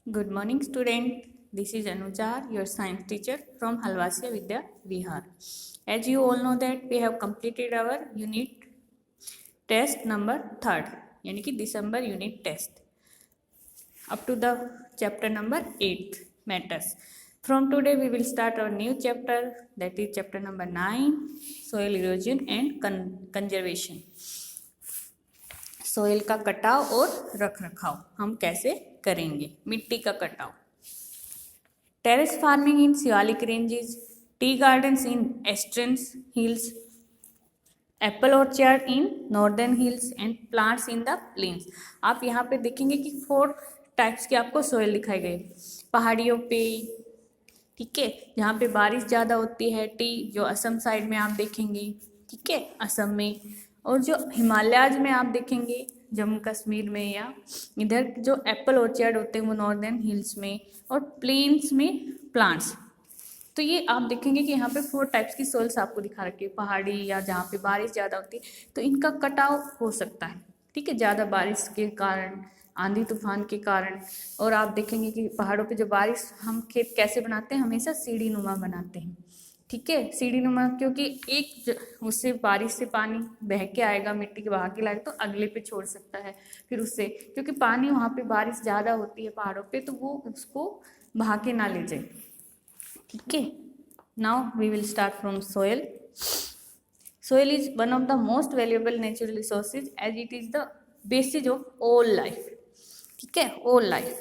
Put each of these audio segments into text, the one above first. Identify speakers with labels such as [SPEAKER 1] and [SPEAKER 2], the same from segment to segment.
[SPEAKER 1] Good morning, student. This is Anuja, your science teacher from Halwasia Vidya Vihar. As you all know that we have completed our unit test number 3rd, यानी कि December unit test up to the chapter number 8 matters. From today we will start our new chapter, that is chapter number 9, soil erosion and conservation. Soil का कटाव और रख रखाव हम कैसे करेंगे, मिट्टी का कटाव. Terrace farming in Shivalik ranges, tea gardens in eastern hills, apple orchard in northern hills and plants in the plains. आप यहाँ पे देखेंगे कि 4 टाइप्स के आपको सोइल दिखाई गए. पहाड़ियों पे, ठीक है, जहाँ पे बारिश ज़्यादा होती है, टी जो असम साइड में आप देखेंगे, ठीक है, असम में, और जो हिमालयाज में आप देखेंगे जम्मू कश्मीर में, या इधर जो एप्पल ऑर्चर्ड होते हैं वो नॉर्दर्न हिल्स में, और प्लेन्स में प्लांट्स. तो ये आप देखेंगे कि यहाँ पे 4 टाइप्स की सोइल्स आपको दिखा रखी है. पहाड़ी या जहाँ पे बारिश ज़्यादा होती है तो इनका कटाव हो सकता है, ठीक है, ज़्यादा बारिश के कारण, आंधी तूफान के कारण. और आप देखेंगे कि पहाड़ों पे जो बारिश, हम खेत कैसे बनाते हैं, हमेशा सीढ़ी नुमा बनाते हैं, ठीक है, सीढ़ी नुमा, क्योंकि एक उससे बारिश से पानी बह के आएगा, मिट्टी के बहा के लाएगा तो अगले पे छोड़ सकता है. फिर उससे, क्योंकि पानी वहाँ पे बारिश ज़्यादा होती है पहाड़ों पे, तो वो उसको बहा के ना ले जाए, ठीक है. Now we will start from soil. Soil is one of the most valuable natural resources as it is the basis of all life, ठीक है, ऑल लाइफ.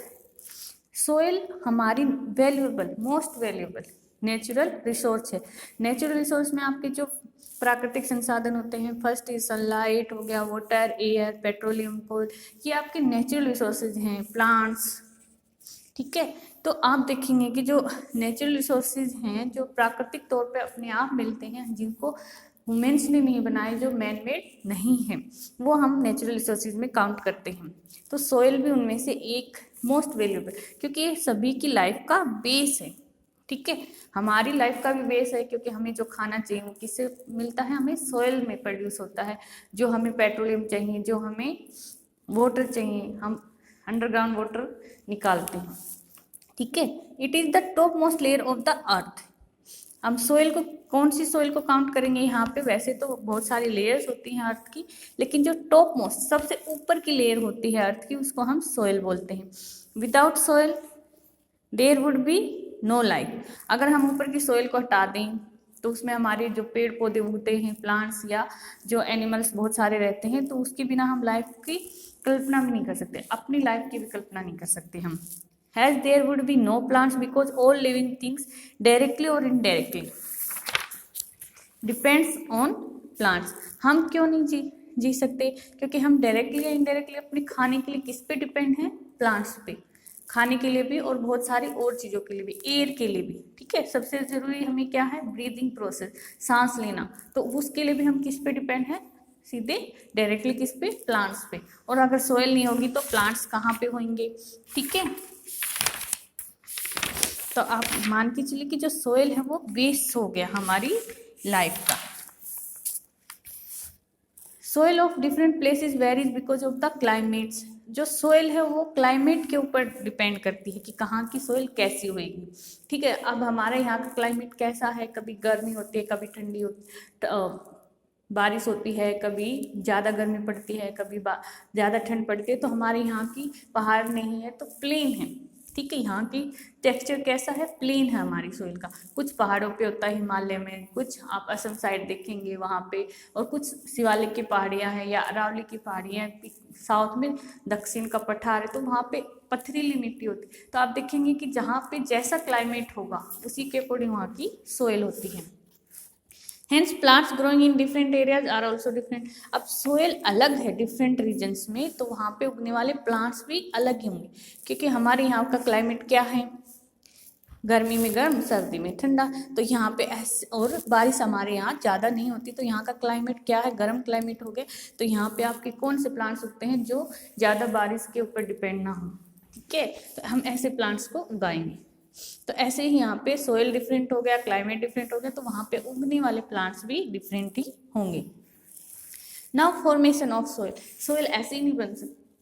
[SPEAKER 1] सोयल हमारी valuable, most valuable natural resource है. Natural resource में आपके जो प्राकृतिक संसाधन होते हैं, फर्स्ट इज सनलाइट हो गया, वाटर, एयर, पेट्रोलियम, कोल, ये आपके नेचुरल रिसोर्सेज हैं. प्लांट्स, ठीक है. तो आप देखेंगे कि जो नेचुरल रिसोर्सेज हैं, जो प्राकृतिक तौर पे अपने आप मिलते हैं, जिनको ह्यूमन्स ने नहीं बनाए, जो मैन मेड नहीं है, वो हम नेचुरल रिसोर्सेज में काउंट करते हैं. तो सोइल भी उनमें से एक मोस्ट वैल्यूएबल, क्योंकि ये सभी की लाइफ का बेस है, ठीक है. हमारी लाइफ का भी बेस है, क्योंकि हमें जो खाना चाहिए वो किससे मिलता है, हमें सोइल में प्रोड्यूस होता है. जो हमें पेट्रोलियम चाहिए, जो हमें वाटर चाहिए, हम अंडरग्राउंड वाटर निकालते हैं, ठीक है. It is the top most layer of the earth. हम सोइल को, कौन सी सोइल को काउंट करेंगे यहाँ पे, वैसे तो बहुत सारी लेयर्स होती हैं अर्थ की, लेकिन जो टॉप मोस्ट, सबसे ऊपर की लेयर होती है अर्थ की, उसको हम सोइल बोलते हैं. Without soil there would be no life. अगर हम ऊपर की सोइल को हटा दें तो उसमें हमारे जो पेड़ पौधे उगते हैं, प्लांट्स या जो एनिमल्स बहुत सारे रहते हैं, तो उसके बिना हम लाइफ की कल्पना भी नहीं कर सकते, अपनी लाइफ की भी कल्पना नहीं कर सकते हम. As there would be no plants because all living things directly or indirectly depends on plants. हम क्यों नहीं जी सकते, क्योंकि हम डायरेक्टली या इनडायरेक्टली अपने खाने के लिए किस पे डिपेंड हैं, प्लांट्स पे. खाने के लिए भी और बहुत सारी और चीज़ों के लिए भी, एयर के लिए भी, ठीक है. सबसे ज़रूरी हमें क्या है, ब्रीदिंग प्रोसेस, सांस लेना, तो उसके लिए भी हम किस पे डिपेंड हैं, सीधे डायरेक्टली किस पे, प्लांट्स पे. और अगर सोइल नहीं होगी तो प्लांट्स कहाँ पे होंगे, ठीक है. तो आप मान के चलिए कि जो सोइल है वो बेस हो गया हमारी लाइफ का. Soil of different places varies because of the climates. जो सोइल है वो क्लाइमेट के ऊपर डिपेंड करती है कि कहाँ की सोइल कैसी होगी, ठीक है. अब हमारे यहाँ का क्लाइमेट कैसा है, कभी गर्मी होती है, कभी ठंडी बारिश होती है, कभी ज़्यादा गर्मी पड़ती है, कभी ज़्यादा ठंड पड़ती है. तो हमारे यहाँ की पहाड़ नहीं है तो प्लेन है, ठीक है. यहाँ की टेक्सचर कैसा है, प्लेन है हमारी सोइल का. कुछ पहाड़ों पे होता है, हिमालय में, कुछ आप असम साइड देखेंगे वहाँ पे, और कुछ शिवालिक की पहाड़ियाँ हैं या अरावली की पहाड़ियाँ, साउथ में दक्षिण का पठार है, तो वहाँ पे पथरीली मिट्टी होती है. तो आप देखेंगे कि जहाँ पे जैसा क्लाइमेट होगा उसी के अकॉर्डिंग वहाँ की सोइल होती है. Hence plants growing in different areas are also different. अब सोयल अलग है डिफरेंट रीजन्स में, तो वहाँ पे उगने वाले प्लांट्स भी अलग ही होंगे, क्योंकि हमारे यहाँ का क्लाइमेट क्या है, गर्मी में गर्म, सर्दी में ठंडा. तो यहाँ पे ऐसे, और बारिश हमारे यहाँ ज़्यादा नहीं होती, तो यहाँ का क्लाइमेट क्या है, गर्म क्लाइमेट हो गया. तो यहाँ पे आपके कौन से प्लांट्स उगते हैं जो ज़्यादा बारिश के ऊपर डिपेंड ना हो, ठीक है. तो हम ऐसे प्लांट्स को उगाएंगे. तो ऐसे ही यहाँ पे सोइल डिफरेंट हो गया, क्लाइमेट डिफरेंट हो गया, तो वहाँ पे उगने वाले प्लांट्स भी डिफरेंट ही होंगे. Now formation of soil. Soil ऐसे ही नहीं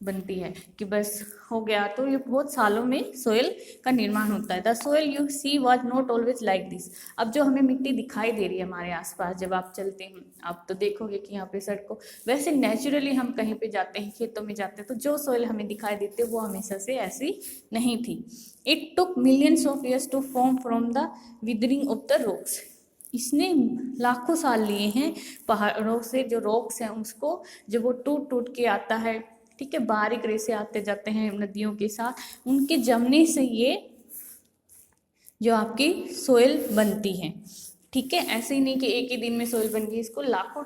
[SPEAKER 1] बनती है कि बस हो गया। तो ये बहुत सालों में सोयल का निर्माण होता है। The soil you see was not always like this. अब जो हमें मिट्टी दिखाई दे रही है हमारे आसपास, जब आप चलते हैं आप तो देखोगे कि यहाँ पे सड़कों, वैसे नेचुरली हम कहीं पे जाते हैं, खेतों में जाते हैं, तो जो सोयल हमें दिखाई देती है वो हमेशा से ऐसी नहीं थी। It took millions of years to form from the weathering of the rocks. इसने लाखों साल लिए हैं पहाड़ों से, जो रॉक्स हैं उसको, जब वो टूट टूट के आता है, ठीक है, बारीक रेसे आते जाते हैं नदियों के साथ, उनके जमने से ये जो आपकी सोयल बनती है। ठीक है, ऐसे ही नहीं कि एक ही दिन में सोयल बन गई, इसको लाखों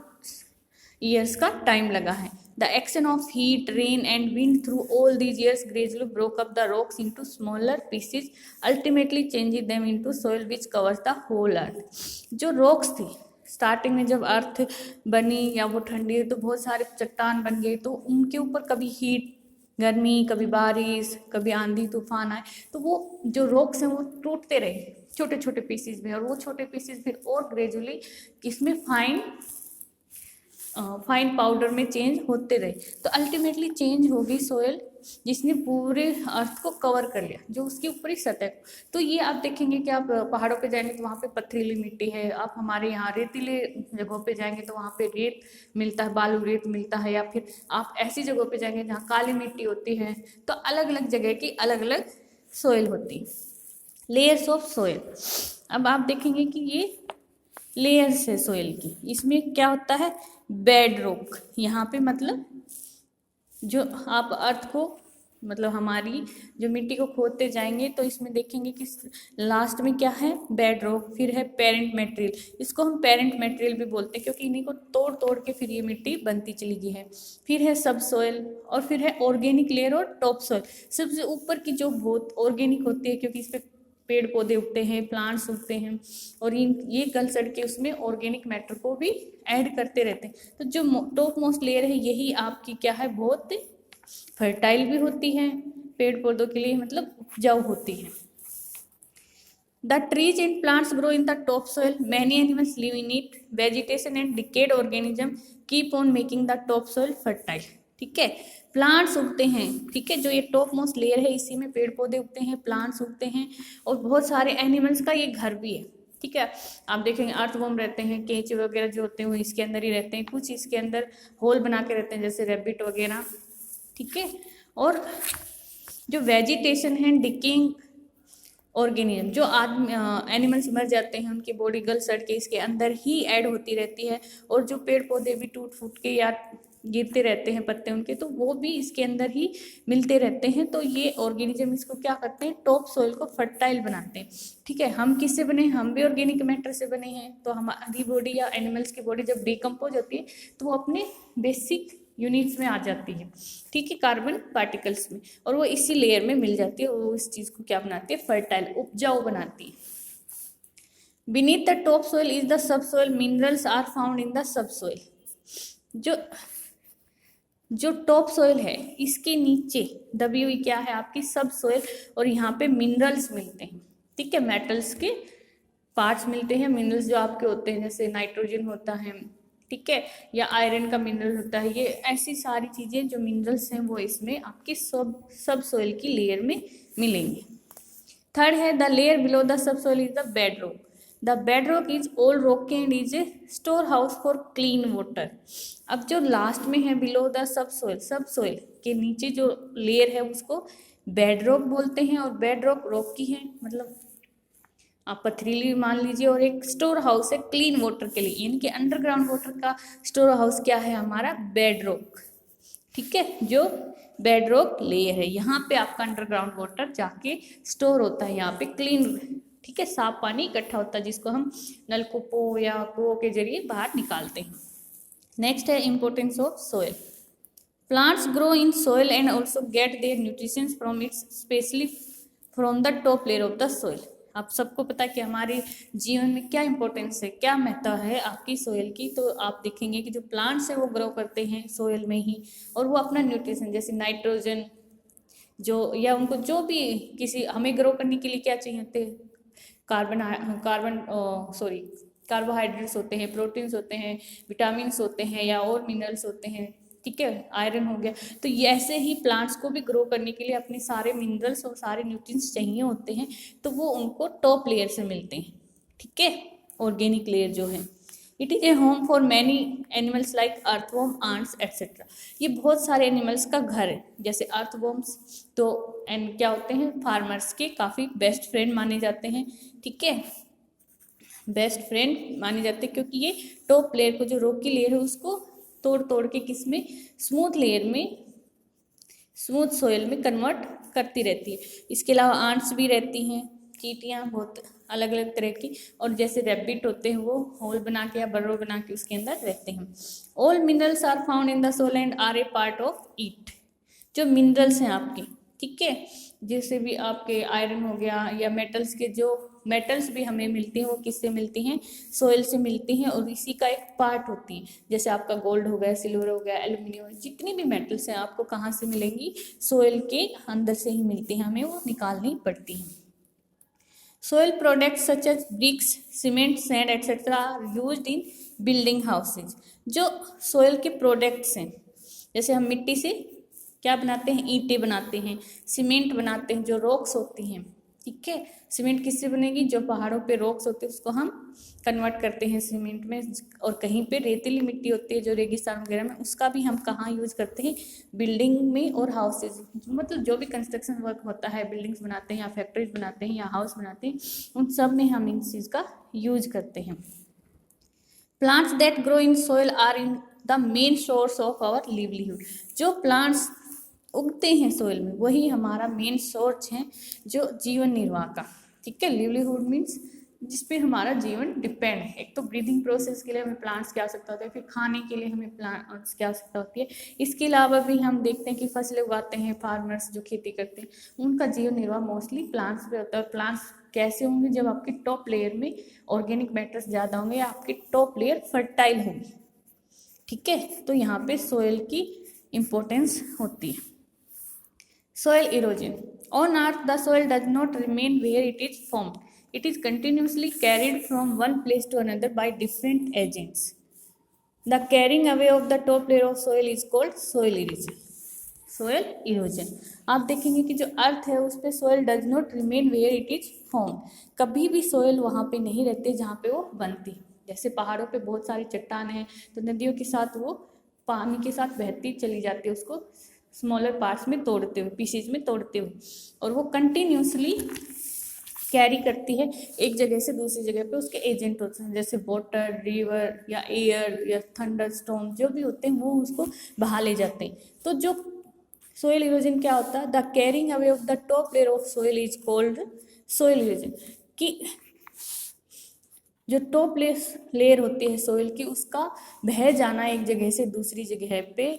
[SPEAKER 1] ईयर्स का टाइम लगा है। The action of heat, rain and wind through all these years gradually broke up the rocks into smaller pieces, ultimately changing them into soil which covers the whole earth. जो rocks थी starting में, जब अर्थ बनी या वो ठंडी, तो बहुत सारे चट्टान बन गए, तो उनके ऊपर कभी हीट, गर्मी, कभी बारिश, कभी आंधी तूफान आए, तो वो जो रॉक्स हैं वो टूटते रहे छोटे छोटे पीसेज में, और वो छोटे पीसेज फिर और ग्रेजुअली किसमें, फाइन पाउडर में चेंज होते रहे, तो अल्टीमेटली चेंज होगी सोयल, जिसने पूरे अर्थ को कवर कर लिया, जो उसकी ऊपरी सतह को। तो ये आप देखेंगे कि आप पहाड़ों पे जाएंगे तो वहाँ पे पथरीली मिट्टी है, आप हमारे यहाँ रेतीले जगहों पे जाएंगे तो वहाँ पे रेत मिलता है, बालू रेत मिलता है, या फिर आप ऐसी जगहों पे जाएंगे जहाँ काली मिट्टी होती है। तो अलग अलग जगह की अलग अलग सोयल होती है। लेयर्स ऑफ सोयल, अब आप देखेंगे कि ये लेयर्स है सोयल की। इसमें क्या होता है, बेड रॉक, यहाँ पे मतलब जो आप अर्थ को, मतलब हमारी जो मिट्टी को खोदते जाएंगे तो इसमें देखेंगे कि लास्ट में क्या है, बेड रॉक, फिर है पेरेंट मटेरियल। इसको हम पेरेंट मटेरियल भी बोलते हैं क्योंकि इन्हीं को तोड़ तोड़ के फिर ये मिट्टी बनती चली गई है। फिर है सब सोयल, और फिर है ऑर्गेनिक लेयर और टॉप सोयल। सबसे ऊपर की जो बहुत ऑर्गेनिक होती है क्योंकि इस पर पेड़ पौधे उगते हैं, प्लांट्स उगते हैं, और ये गल सड़ के उसमें ऑर्गेनिक मैटर को भी ऐड करते रहते हैं। तो जो टॉप मोस्ट लेयर है यही आपकी क्या है, बहुत फर्टाइल भी होती है, पेड़ पौधों के लिए मतलब उपजाऊ होती है। The trees and plants grow in the top soil, many animals live in it, vegetation and decade organism keep on making the top soil fertile. ठीक है, प्लांट्स उगते हैं, ठीक है, जो ये टॉप मोस्ट लेयर है इसी में पेड़ पौधे उगते हैं, प्लांट्स उगते हैं, और बहुत सारे एनिमल्स का ये घर भी है। ठीक है, आप देखेंगे अर्थवर्म रहते हैं, केंचुए वगैरह जो होते हैं वो इसके अंदर ही रहते हैं, कुछ इसके अंदर होल बना के रहते हैं जैसे रैबिट वगैरह। ठीक है, और जो वेजिटेशन है, डिकेइंग ऑर्गेनिज्म, जो एनिमल्स मर जाते हैं उनकी बॉडी गल सड़ के इसके अंदर ही ऐड होती रहती है, और जो पेड़ पौधे भी टूट फूट के या गिरते रहते हैं पत्ते उनके, तो वो भी इसके अंदर ही मिलते रहते हैं। तो ये ऑर्गेनिज्म इसको क्या करते हैं, टॉप सोइल को फर्टाइल बनाते हैं। ठीक है, हम किससे बने हैं, हम भी ऑर्गेनिक मैटर से बने हैं। तो हमारी बॉडी या एनिमल्स की बॉडी जब डिकम्पोज होती है तो वो अपने बेसिक यूनिट्स में आ जाती है, ठीक है, कार्बन पार्टिकल्स में, और वो इसी लेयर में मिल जाती है, और वो इस चीज़ को क्या बनाती है, फर्टाइल, उपजाऊ बनाती है। Beneath the top soil is the sub soil, minerals are found in the sub soil. जो टॉप सोइल है इसके नीचे दबी हुई क्या है, आपकी सब सोइल, और यहाँ पे मिनरल्स मिलते हैं। ठीक है, मेटल्स के पार्ट्स मिलते हैं, मिनरल्स जो आपके होते हैं जैसे नाइट्रोजन होता है, ठीक है, या आयरन का मिनरल होता है, ये ऐसी सारी चीज़ें जो मिनरल्स हैं वो इसमें आपकी सब सोइल की लेयर में मिलेंगी। थर्ड है the layer below the sub soil is the bed rock. The bed rock is old Rocky and is a store house for clean water. अब जो लास्ट में है बिलो द सब सोइल के नीचे जो लेयर है उसको बेड रॉक बोलते हैं, और बेड रॉक रॉकी है मतलब आप पथरीली मान लीजिए, और एक स्टोर हाउस है क्लीन वाटर के लिए, यानी कि अंडरग्राउंड वाटर का स्टोर हाउस क्या है हमारा, बेड रॉक। ठीक है, जो बेड रॉक लेयर है यहाँ पे आपका अंडरग्राउंड वाटर जाके स्टोर होता है, यहाँ पे क्लीन, ठीक है, साफ पानी इकट्ठा होता है जिसको हम नलकूपों या कुओं के जरिए बाहर निकालते हैं। नेक्स्ट है importance of soil. Plants grow in soil and also get their nutrition from its specially from the top layer of the soil. आप सबको पता है कि हमारे जीवन में क्या इंपॉर्टेंस है, क्या महत्व है आपकी सोयल की। तो आप देखेंगे कि जो प्लांट्स हैं वो ग्रो करते हैं सोयल में ही, और वो अपना न्यूट्रिशन जैसे नाइट्रोजन जो, या उनको जो भी किसी हमें ग्रो करने के लिए क्या चाहिए होते हैं, कार्बोहाइड्रेट्स होते हैं, प्रोटीन्स होते हैं, विटामिन्स होते हैं, या और मिनरल्स होते हैं, ठीक है, आयरन हो गया। तो ये ऐसे ही प्लांट्स को भी ग्रो करने के लिए अपने सारे मिनरल्स और सारे न्यूट्रिएंट्स चाहिए होते हैं, तो वो उनको टॉप लेयर से मिलते हैं। ठीक है, ऑर्गेनिक लेयर जो है। It is a home for many animals like earthworm, ants etcetera. ये बहुत सारे एनिमल्स का घर है, जैसे अर्थवॉर्म्स तो एंड क्या होते हैं, फार्मर्स के काफ़ी बेस्ट फ्रेंड माने जाते हैं। ठीक है, बेस्ट फ्रेंड माने जाते हैं क्योंकि ये टॉप लेयर को, जो रॉकी लेयर है, उसको तोड़ तोड़ के किस में, स्मूथ लेयर में, स्मूथ सोयल में कन्वर्ट करती रहती है। इसके अलावा आंट्स भी रहती हैं, चींटियाँ बहुत अलग अलग तरह की, और जैसे रैबिट होते हैं वो होल बना के या बर्रो बना के उसके अंदर रहते हैं। All minerals are found in the soil and are a part of it. जो मिनरल्स हैं आपके, ठीक है, जैसे भी आपके आयरन हो गया या मेटल्स के, जो मेटल्स भी हमें मिलती हैं वो किससे मिलती हैं, सोयल से मिलती हैं, और इसी का एक पार्ट होती है। जैसे आपका गोल्ड हो गया, सिल्वर हो गया, एल्यूमिनियम, जितनी भी मेटल्स हैं आपको कहाँ से मिलेंगी, सोयल के अंदर से ही मिलती हैं, हमें वो निकालनी पड़ती हैं। Soil products such as bricks, cement, sand etcetera are used in building houses. जो सोयल के प्रोडक्ट्स हैं, जैसे हम मिट्टी से क्या बनाते हैं, ईंटें बनाते हैं, सीमेंट बनाते हैं, जो रॉक्स होती हैं। ठीक है, सीमेंट किससे बनेगी, जो पहाड़ों पे रॉक्स होते हैं उसको हम कन्वर्ट करते हैं सीमेंट में, और कहीं पे रेतीली मिट्टी होती है जो रेगिस्तान वगैरह में, उसका भी हम कहाँ यूज करते हैं, बिल्डिंग में और हाउसेज, मतलब जो भी कंस्ट्रक्शन वर्क होता है, बिल्डिंग्स बनाते हैं या फैक्ट्रीज बनाते हैं या हाउस बनाते हैं, उन सब में हम इन चीज़ का यूज करते हैं। Plants that grow in soil are in the main source of our livelihood. जो प्लांट्स उगते हैं सोयल में वही हमारा मेन सोर्स है, जो जीवन निर्वाह का। ठीक है, लिवलीहुड मीन्स जिसपे हमारा जीवन डिपेंड है। एक तो ब्रीदिंग प्रोसेस के लिए हमें प्लांट्स की आवश्यकता होती है, फिर खाने के लिए हमें प्लांट्स की आवश्यकता होती है। इसके अलावा भी हम देखते हैं कि फसलें उगाते हैं, फार्मर्स जो खेती करते हैं, उनका जीवन निर्वाह मोस्टली प्लांट्स पे होता है। प्लांट्स कैसे होंगे, जब आपकी टॉप लेयर में ऑर्गेनिक मैटर्स ज़्यादा होंगे या आपकी टॉप लेयर फर्टाइल होगी। ठीक है, तो यहाँ पे सोयल की इम्पोर्टेंस होती है। Soil erosion. On earth, the soil does not remain where it is formed. It is continuously carried from one place to another by different agents. The carrying away of the top layer of soil is called soil erosion. Soil erosion. आप देखेंगे कि जो अर्थ है उस पर soil does not remain where it is formed. कभी भी soil वहाँ पे नहीं रहते जहाँ पे वो बनती। जैसे पहाड़ों पे बहुत सारी चट्टान है, तो नदियों के साथ वो पानी के साथ बहती चली जाती है, उसको स्मॉलर पार्ट्स में तोड़ते हुए, पीसेज में तोड़ते हुए, और वो कंटिन्यूसली कैरी करती है एक जगह से दूसरी जगह पे। उसके एजेंट होते हैं, जैसे वाटर, रिवर या एयर या थंडर स्टॉर्म, जो भी होते हैं वो उसको बहा ले जाते हैं। तो जो सोयल इरोजन क्या होता है, the carrying away of the top layer of soil is called soil erosion. कि जो टॉप लेयर होती है सोयल की, उसका बह जाना एक जगह से दूसरी जगह पे,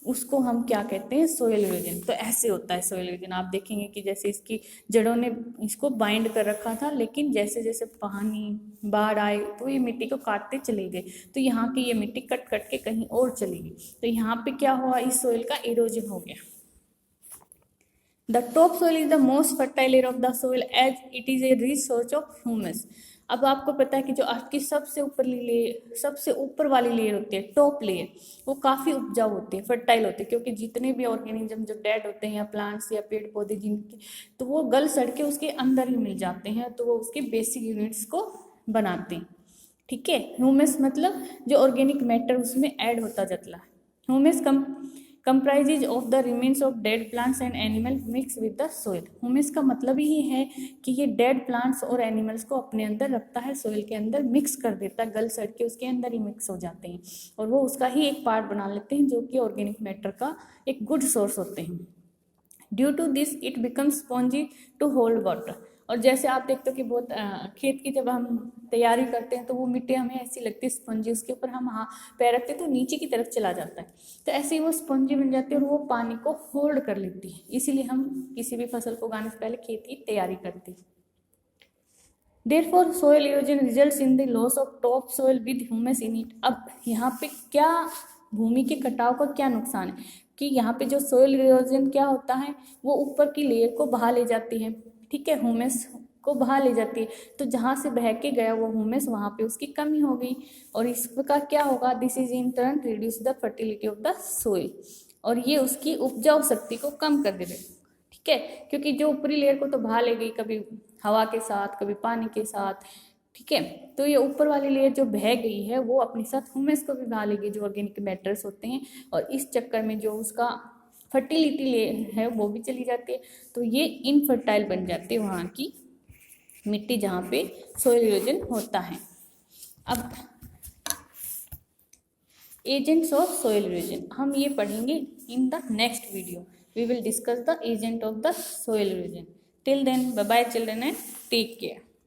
[SPEAKER 1] उसको हम क्या कहते हैं, सोयल इरोजन। तो ऐसे होता है सोयल इरोजन। आप देखेंगे कि जैसे इसकी जड़ों ने इसको बाइंड कर रखा था, लेकिन जैसे जैसे पानी, बाढ़ आए तो ये मिट्टी को काटते चले गए, तो यहाँ की ये मिट्टी कट कट के कहीं और चली गई, तो यहाँ पे क्या हुआ, इस सोयल का इरोजन हो गया। The top soil is the most fertile layer of the soil as it is a rich source of humus. अब आपको पता है कि जो अर्थ की सबसे ऊपर वाली लेयर होती है, टॉप लेयर, वो काफ़ी उपजाऊ होती है, फर्टाइल होती है, क्योंकि जितने भी ऑर्गेनिज्म जो डेड होते हैं या प्लांट्स या पेड़ पौधे जिनके, तो वो गल सड़ के उसके अंदर ही मिल जाते हैं, तो वो उसके बेसिक यूनिट्स को बनाते हैं। ठीक है, ह्यूमस मतलब जो ऑर्गेनिक मैटर उसमें ऐड होता जाता है। Humus comprises of the remains of dead plants and animals mixed with the soil. Humus का मतलब ही है कि ये डेड प्लांट्स और एनिमल्स को अपने अंदर रखता है, सोइल के अंदर मिक्स कर देता है, गल सड़ के उसके अंदर ही मिक्स हो जाते हैं, और वो उसका ही एक पार्ट बना लेते हैं, जो कि ऑर्गेनिक मैटर का एक गुड सोर्स होते हैं। Due to this it becomes spongy to hold water. और जैसे आप देखते हो कि बहुत खेत की जब हम तैयारी करते हैं तो वो मिट्टी हमें ऐसी लगती है स्पंजी, उसके ऊपर हम पैर रखते हैं तो नीचे की तरफ चला जाता है, तो ऐसे ही वो स्पंजी बन जाती है और वो पानी को होल्ड कर लेती है। इसीलिए हम किसी भी फसल को उगाने से पहले खेत की तैयारी करते हैं। Therefore, soil erosion results in the loss of top soil with humus in it. अब यहाँ पे क्या भूमि के कटाव का क्या नुकसान है कि यहाँ पे जो सोयल इरोजन क्या होता है, वो ऊपर की लेयर को बहा ले जाती है। ठीक है, ह्यूमस को बहा ले जाती है। तो जहाँ से बह के गया वो ह्यूमस वहाँ पे उसकी कमी हो गई, और इस प्रकार क्या होगा, this is in turn reduce the fertility of the soil, और ये उसकी उपजाऊ शक्ति को कम कर देगा। ठीक है, क्योंकि जो ऊपरी लेयर को तो बहा ले गई, कभी हवा के साथ कभी पानी के साथ। ठीक है, तो ये ऊपर वाली लेयर जो बह गई है वो अपने साथ ह्यूमस को भी बहा लेगी, जो ऑर्गेनिक मैटर्स होते हैं, और इस चक्कर में जो उसका फर्टिलिटी लेयर है वो भी चली जाती है। तो ये इनफर्टाइल बन जाती है वहाँ की मिट्टी जहाँ पे सोइल इरोजन होता है। अब एजेंट्स ऑफ सोइल इरोजन हम ये पढ़ेंगे in the next video. We will discuss the agent of the soil erosion. Till then, bye bye children and take care.